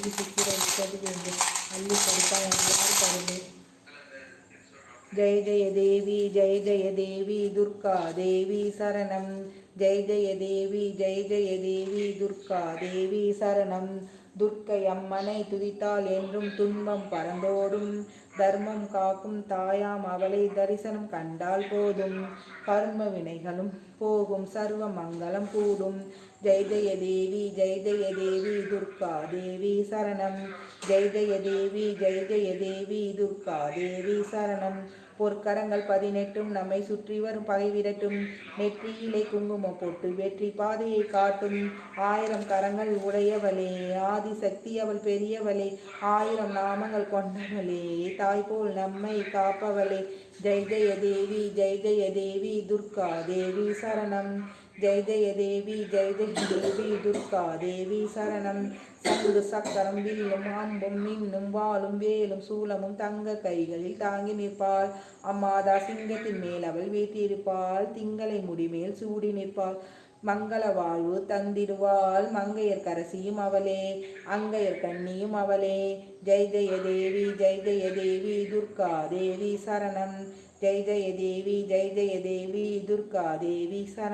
வெள்ளி சுக்கிர விட்டது வேண்டும் அள்ளி கொடுப்பாய் அல்லார் கருணை. ஜெய ஜெய தேவி ஜெய ஜெய தேவி துர்கா தேவி சரணம். ஜெய ஜெய தேவி ஜெய ஜெய தேவி துர்கா தேவி சரணம். துர்க்கை அம்மனை துதித்தால் என்றும் துன்பம் பறந்தோடும். தர்மம் காக்கும் தாயாம் அவளை தரிசனம் கண்டால் போதும். கர்ம வினைகளும் போகும் சர்வ மங்களம் கூடும். ஜெய ஜெய தேவி ஜெய ஜெய தேவி துர்கா தேவி சரணம். ஜெய ஜெய தேவி ஜெய ஜெய தேவி துர்கா தேவி சரணம். பொற்கரங்கள் 18 நம்மை சுற்றி வரும் பகை விரட்டும். நெற்றியிலே குங்குமம் போட்டு வெற்றி பாதையை காட்டும். 1000 கரங்கள் உடையவளே ஆதிசக்தி அவள் பெரியவளே. 1000 நாமங்கள் கொண்டவளே தாய் போல் நம்மை காப்பவளே. ஜெய ஜெய தேவி ஜெய ஜெய தேவி துர்கா தேவி சரணம். ஜெய ஜெய தேவி ஜெய ஜெய தேவி துர்கா தேவி சரணம். சங்கு சக்கரம் வில்லும் அம்பும் மின்னும் வாளும் வேலும் சூலமும் தங்க கைகளில் தாங்கி நிற்பாள். அம்மாதா சிங்கத்தின் மேல் அவள் வீட்டிருப்பாள். திங்களை முடிமேல் சூடி நிற்பாள். மங்கள வாழ்வு தந்திடுவாள். மங்கையர் கரசியும் அவளே அங்கையர் கண்ணியும் அவளே. ஜெய ஜெய தேவி ஜெய ஜெய தேவி துர்கா தேவி சரணம். ஜெய ஜெய தேவி ஜெய ஜெய தேவி துர்கா தேவி சரணம்.